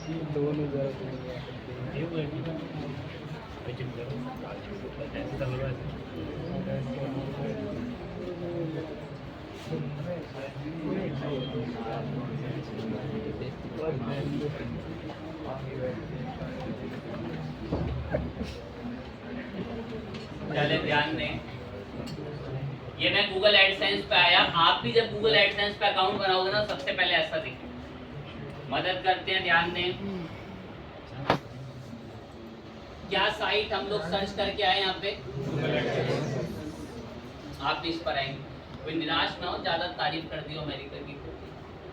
दोनों जरा चले ध्यान दें, ये मैं गूगल एडसेंस पे आया। आप भी जब गूगल एडसेंस पे अकाउंट बनाओगे ना, सबसे पहले ऐसा दिखे। मदद करते हैं, ध्यान दें। क्या साइट हम लोग सर्च करके आए यहाँ पे? आप भी इस पर आएंगे। कोई निराश ना हो, ज्यादा तारीफ कर दी हो अमेरिका की,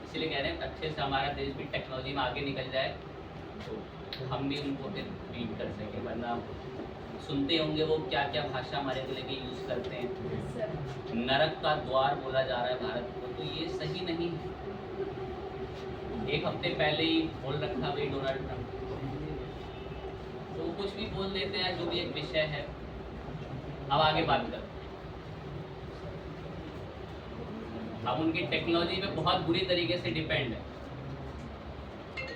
इसलिए कह रहे हैं अच्छे से हमारा देश भी टेक्नोलॉजी में आगे निकल जाए तो हम भी उनको फिर बीट कर सकें। वरना सुनते होंगे वो क्या क्या भाषा हमारे को लेके यूज करते हैं। नरक का द्वार बोला जा रहा है भारत को, तो ये सही नहीं है। एक हफ्ते पहले ही बोल रखा भाई डोनाल्ड ट्रंप, तो कुछ भी बोल देते हैं, जो भी एक विषय है। अब आगे बात करते हैं। अब उनकी टेक्नोलॉजी पे बहुत बुरी तरीके से डिपेंड है।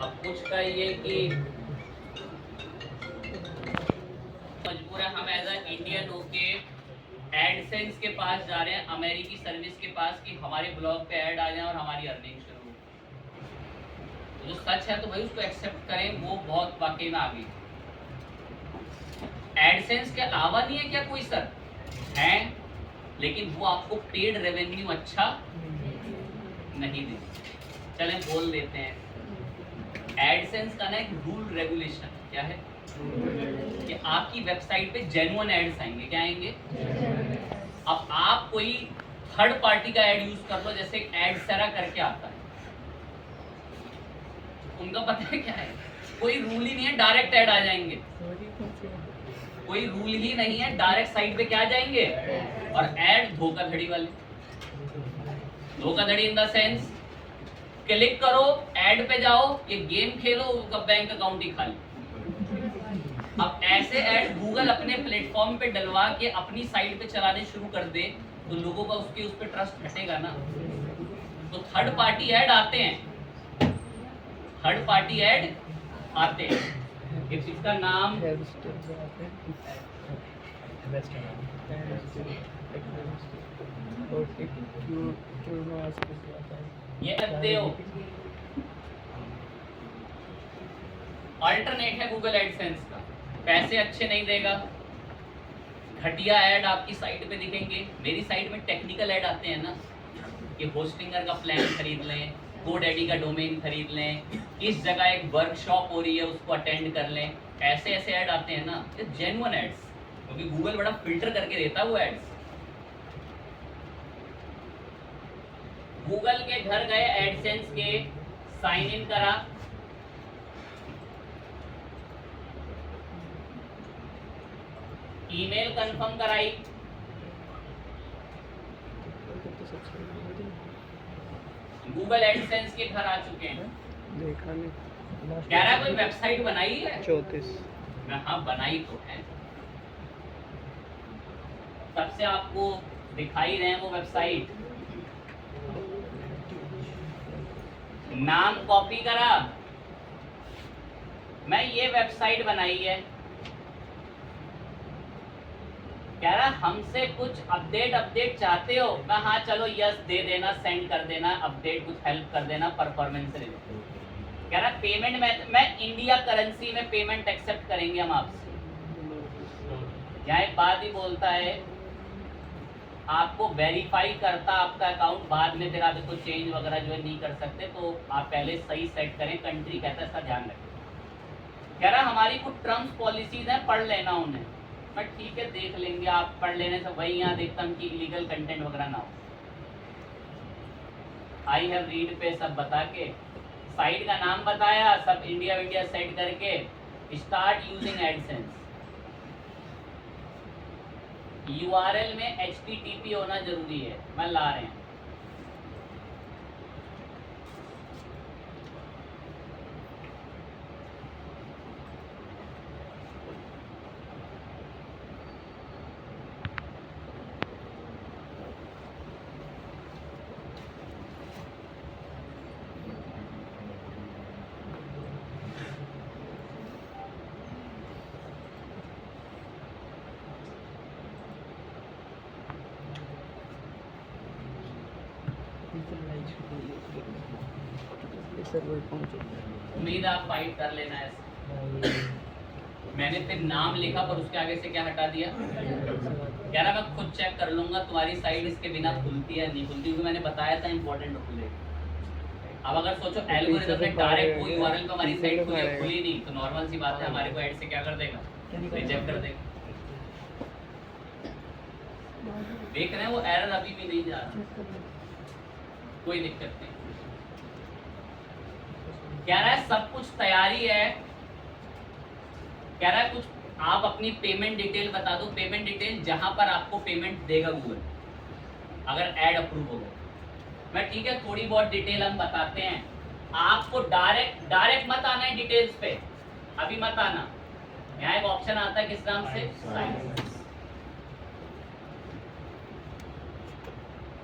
अब कुछ का ये कि मजबूर है हम एज अ इंडियन होके एडसेंस के पास जा रहे हैं, अमेरिकी सर्विस के पास, कि हमारे ब्लॉग पे ऐड आ जाए और हमारी अर्निंग शुरू हो। जो सच है तो भाई उसको एक्सेप्ट करें, वो बहुत वाकई में आगे। एडसेंस के अलावा नहीं है क्या कोई सर? है, लेकिन वो आपको पेड रेवेन्यू अच्छा नहीं दे। चलें बोल देते हैं, एडसेंस का ना एक रूल रेगुलेशन क्या है कि आपकी वेबसाइट पे जेन्युइन एड्स आएंगे। क्या आएंगे? अब आप कोई थर्ड पार्टी का एड यूज कर लो, जैसे एडसेरा करके आता है, उनका पता है क्या है? कोई रूल ही नहीं है, डायरेक्ट ऐड आ जाएंगे। कोई रूल ही नहीं है, डायरेक्ट साइट पे क्या आ जाएंगे। और ऐड धोखाधड़ी वाले। धोखाधड़ी इन द सेंस, क्लिक करो, ऐड पे जाओ, ये गेम खेलो, उनका बैंक अकाउंट ही खाली। अब ऐसे ऐड गूगल अपने प्लेटफॉर्म पे डलवा के अपनी साइट पे चलाने शुरू कर दे, तो लोगों का उसके उस पर ट्रस्ट घटेगा ना। तो थर्ड पार्टी ऐड आते हैं, थर्ड पार्टी ऐड आते हैं। इसका नाम ये करते हो, अल्टरनेट है गूगल एडसेंस का। पैसे अच्छे नहीं देगा, घटिया ऐड आपकी साइट पे दिखेंगे। मेरी साइट में टेक्निकल ऐड आते हैं ना, कि होस्टिंगर का प्लान खरीद लें, GoDaddy का डोमेन खरीद लें, किस जगह एक वर्कशॉप हो रही है उसको अटेंड कर लें। ऐसे ऐसे ऐड आते हैं ना, ये जेन्युइन एड्स, क्योंकि गूगल बड़ा फिल्टर करके देता है वो एड्स। गूगल के घर गए, एडसेंस के साइन इन करा, ईमेल कंफर्म कराई, गूगल एडसेंस के घर आ चुके हैं। देखा नहीं, कह रहा है कोई वेबसाइट बनाई है? 34। हाँ बनाई तो है, तब से आपको दिखाई रहे हैं वो वेबसाइट। नाम कॉपी करा, मैं ये वेबसाइट बनाई है। कह रहा हमसे कुछ अपडेट चाहते हो? मैं हाँ चलो यस दे देना, सेंड कर देना, अपडेट कुछ हेल्प कर देना परफॉर्मेंस से रिलेटेड। कह रहा पेमेंट मैं इंडिया करेंसी में पेमेंट एक्सेप्ट करेंगे हम आपसे। यहाँ एक बात ही बोलता है, आपको वेरीफाई करता आपका अकाउंट, बाद में फिर आप इसको चेंज वगैरह जो है नहीं कर सकते, तो आप पहले सही सेट करें। कंट्री कहता है इसका ध्यान रखें। कह रहा हमारी कुछ टर्म्स पॉलिसीज हैं, पढ़ लेना उन्हें। मैं ठीक है देख लेंगे, आप पढ़ लेने से वही यहाँ देखता हूँ कि इलीगल कंटेंट वगैरह ना हो। आई हैव रीड पे सब बता के, साइट का नाम बताया, सब इंडिया सेट करके, स्टार्ट यूजिंग एडसेंस। URL में HTTP होना जरूरी है, मैं ला रहे हैं। सर्वर पहुंचे। उम्मीद आप फाइट कर लेना ऐसे। मैंने फिर नाम लिखा पर उसके आगे से क्या हटा दिया, कह रहा मैं खुद चेक कर लूंगा तुम्हारी साइट इसके बिना खुलती है नहीं खुलती, क्योंकि मैंने बताया था इंपॉर्टेंट खुले। अब अगर सोचो एल्गोरिथम ने डायरेक्ट कोई यूआरएल पे हमारी साइट खुली नहीं, तो नॉर्मल सी बात है हमारे को ऐड से क्या कर देगा, रिजेक्ट कर देगा। देख रहे हैं वो एरर अभी भी नहीं जा रहा, कोई दिक्कत नहीं। कह रहा है सब कुछ तैयारी है, कह रहा है कुछ आप अपनी पेमेंट डिटेल बता दो, पेमेंट डिटेल जहां पर आपको पेमेंट देगा गूगल अगर ऐड अप्रूव होगा। मैं ठीक है थोड़ी बहुत डिटेल हम बताते हैं, आपको डायरेक्ट मत आना है डिटेल्स पे, अभी मत आना। यहाँ एक ऑप्शन आता है किस नाम से, साइट।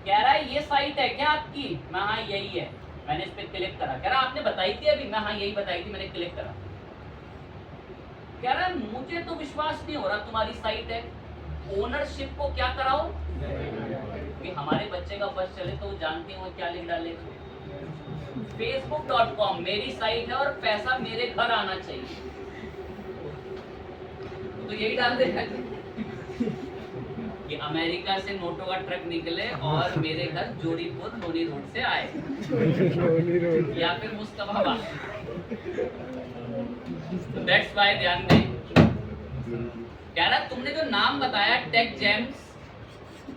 कह रहा है ये साइट है क्या आपकी, मैं हाँ यही है, मैंने इस पे क्लिक करा। कह रहा आपने बताई थी अभी, मैं हाँ यही बताई थी, मैंने क्लिक करा। कह रहा है मुझे तो विश्वास नहीं हो रहा तुम्हारी साइट है, ओनरशिप को क्या कराओ कि हमारे बच्चे का बस चले तो जानते हो क्या लिख डालेगा, facebook.com मेरी साइट है और पैसा मेरे घर आना चाहिए, तो यही डाल देगा कि अमेरिका से नोटों का ट्रक निकले और मेरे घर जोड़ीपुर लोनी रोड से आए या फिर मुस्तफाबाद। दैट्स व्हाई ध्यान दें। कह रहा तुमने जो नाम बताया टेक जेम्स,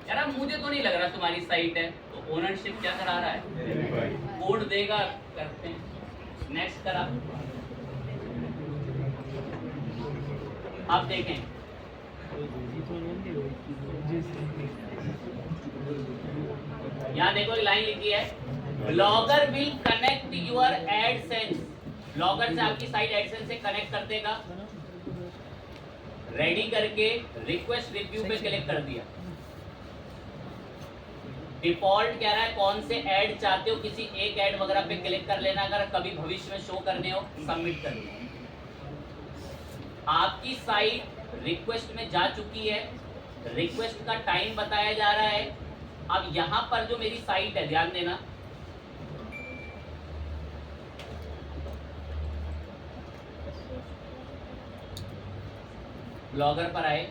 कह रहा मुझे तो नहीं लग रहा तुम्हारी साइट है, तो ओनरशिप क्या करा रहा है, कोड देगा, करते हैं नेक्स्ट करा। आप देखें यहाँ देखो एक लाइन लिखी है, blogger will connect your AdSense, blogger से आपकी साइट एडसेंस से कनेक्ट कर देगा। रेडी करके रिक्वेस्ट रिव्यू पे क्लिक कर दिया। डिफॉल्ट कह रहा है कौन से ऐड चाहते हो, किसी एक ऐड वगैरह पे क्लिक कर लेना, अगर कभी भविष्य में शो करने हो सबमिट कर देना। आपकी साइट रिक्वेस्ट में जा चुकी है, रिक्वेस्ट का टाइम बताया जा रहा है। अब यहां पर जो मेरी साइट है, ध्यान देना, ब्लॉगर पर आए,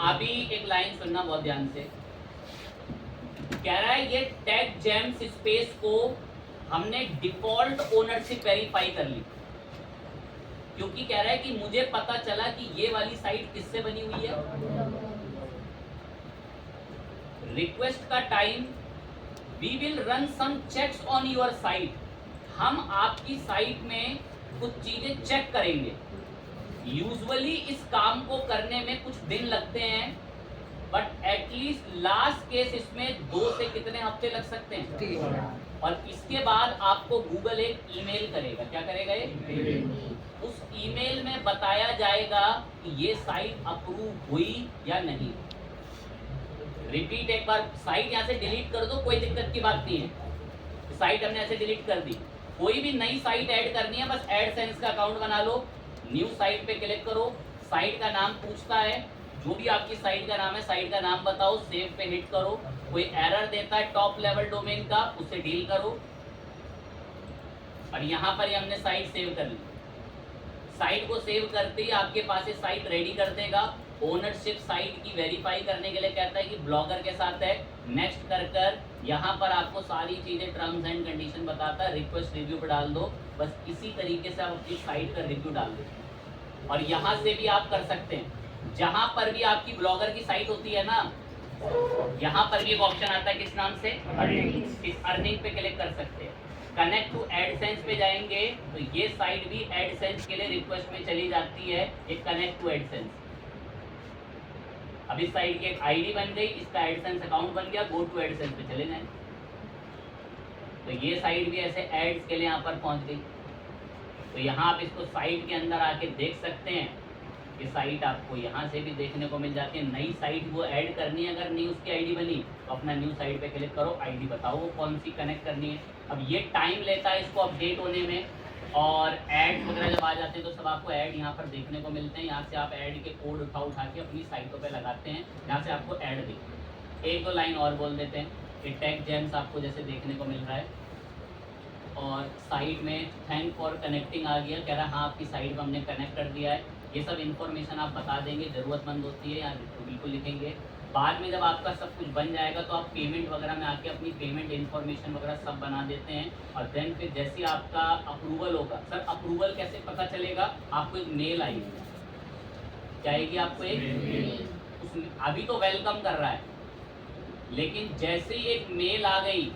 अभी एक लाइन सुनना बहुत ध्यान से। कह रहा है ये टैग जेम्स स्पेस को हमने डिफॉल्ट ओनरशिप वेरीफाई कर ली, क्योंकि कह रहा है कि मुझे पता चला कि ये वाली साइट किससे बनी हुई है। रिक्वेस्ट का time, we will run some checks on your site, हम आपकी साइट में कुछ चीजें चेक करेंगे। यूजुअली इस काम को करने में कुछ दिन लगते हैं, बट एटलीस्ट लास्ट केस इसमें 2 से कितने हफ्ते लग सकते हैं। और इसके बाद आपको गूगल एक ईमेल करेगा, क्या करेगा ये, उस ईमेल में बताया जाएगा कि ये साइट अप्रूव हुई या नहीं। रिपीट एक बार, साइट यहाँ से डिलीट कर दो, कोई दिक्कत की बात नहीं है। साइट हमने ऐसे डिलीट कर दी, कोई भी नई साइट ऐड करनी है, बस एडसेंस का अकाउंट बना लो, न्यू साइट पे क्लिक करो, साइट का नाम पूछता है, जो भी आपकी साइट का नाम है, साइट का नाम बताओ, सेव पे हिट करो। कोई एरर देता है टॉप लेवल डोमेन का, उससे डील करो। और यहाँ पर ही हमने साइट सेव कर ली। साइट को सेव करते ही आपके पास ये साइट रेडी कर देगा। ओनरशिप साइट की वेरीफाई करने के लिए कहता है कि ब्लॉगर के साथ है, नेक्स्ट कर यहाँ पर आपको सारी चीज़ें टर्म्स एंड कंडीशन बताता है, रिक्वेस्ट रिव्यू पर डाल दो। बस इसी तरीके से आप अपनी साइट का रिव्यू डाल दो। और यहाँ से भी आप कर सकते हैं, जहाँ पर भी आपकी ब्लॉगर की साइट होती है ना, यहाँ पर भी एक ऑप्शन आता है किस नाम से, अर्निंग। इस अर्निंग पे क्लिक कर सकते हैं। कनेक्ट टू एडसेंस पे जाएंगे तो ये साइट भी एडसेंस के लिए रिक्वेस्ट में चली जाती है, एक कनेक्ट टू एडसेंस। अब इस साइट की एक आईडी बन गई, इसका एडसेंस अकाउंट बन गया, गो टू एडसेंस पे चले जाएं। तो ये साइट भी ऐसे एड्स के लिए यहाँ पर पहुँच गई। तो यहाँ आप इसको साइट के अंदर आके देख सकते हैं, ये साइट आपको यहाँ से भी देखने को मिल जाती है। नई साइट वो ऐड करनी है, अगर नहीं उसकी आईडी बनी तो अपना न्यू साइट पे क्लिक करो, आईडी बताओ वो कौन सी कनेक्ट करनी है। अब ये टाइम लेता है इसको अपडेट होने में, और ऐड वगैरह जब आ जाते हैं तो सब आपको ऐड यहाँ पर देखने को मिलते हैं। यहाँ से आप ऐड के कोड उठा के अपनी साइटों पे लगाते हैं, यहाँ से आपको ऐड दिखते हैं। एक दो लाइन और बोल देते हैं। ये टैग जेम्स आपको जैसे देखने को मिल रहा है, और साइट में थैंक फॉर कनेक्टिंग आ गया, कह रहा है हाँ आपकी साइट पर हमने कनेक्ट कर दिया है। ये सब इन्फॉर्मेशन आप बता देंगे, ज़रूरतमंद होती है या तो बिल्कुल लिखेंगे। बाद में जब आपका सब कुछ बन जाएगा तो आप पेमेंट वगैरह में आके अपनी पेमेंट इन्फॉर्मेशन वगैरह सब बना देते हैं, और देन फिर जैसे आपका अप्रूवल होगा। सर अप्रूवल कैसे पता चलेगा? आपको एक मेल आएगी, क्या आएगी आपको? एक उसमें अभी तो वेलकम कर रहा है, लेकिन जैसे ही एक मेल आ गई,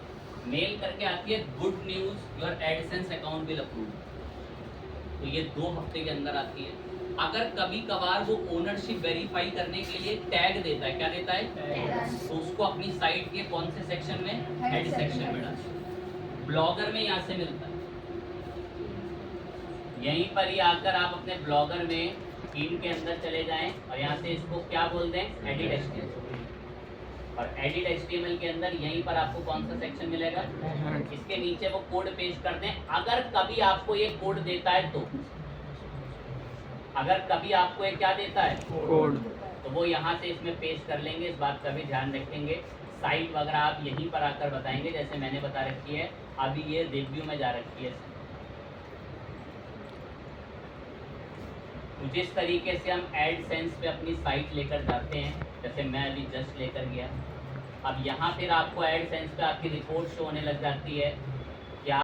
मेल करके आती है good news your AdSense account will approve, तो ये 2 हफ्ते के अंदर आती है। अगर कभी कभार वो ओनरशिप वेरीफाई करने के लिए टैग देता है, क्या देता है? तो उसको अपनी साइट के कौन से सेक्शन में? हेड सेक्शन में डाल। ब्लॉगर में यहाँ से मिलता है, यहीं पर ही आकर आप अपने ब्लॉगर में इन के अंदर चले जाएं और यहाँ से इसको क्या बोल दें? Edit HTML। और एडिट HTML के अंदर यहीं पर आपको कौन सा सेक्शन मिलेगा? इसके नीचे वो कोड पेस्ट कर दें। अगर कभी आपको ये कोड देता है तो, अगर कभी आपको ये क्या देता है? कोड, तो वो यहाँ से इसमें पेस्ट कर लेंगे। इस बात का भी ध्यान रखेंगे। साइट वगैरह आप यहीं पर आकर बताएंगे, जैसे मैंने बता रखी है। अभी ये रिव्यू में जा रखी है। जिस तरीके से हम एडसेंस पे अपनी साइट लेकर जाते हैं, जैसे मैं अभी जस्ट लेकर गया, अब यहाँ फिर आपको एडसेंस पे आपकी रिपोर्ट शो होने लग जाती है।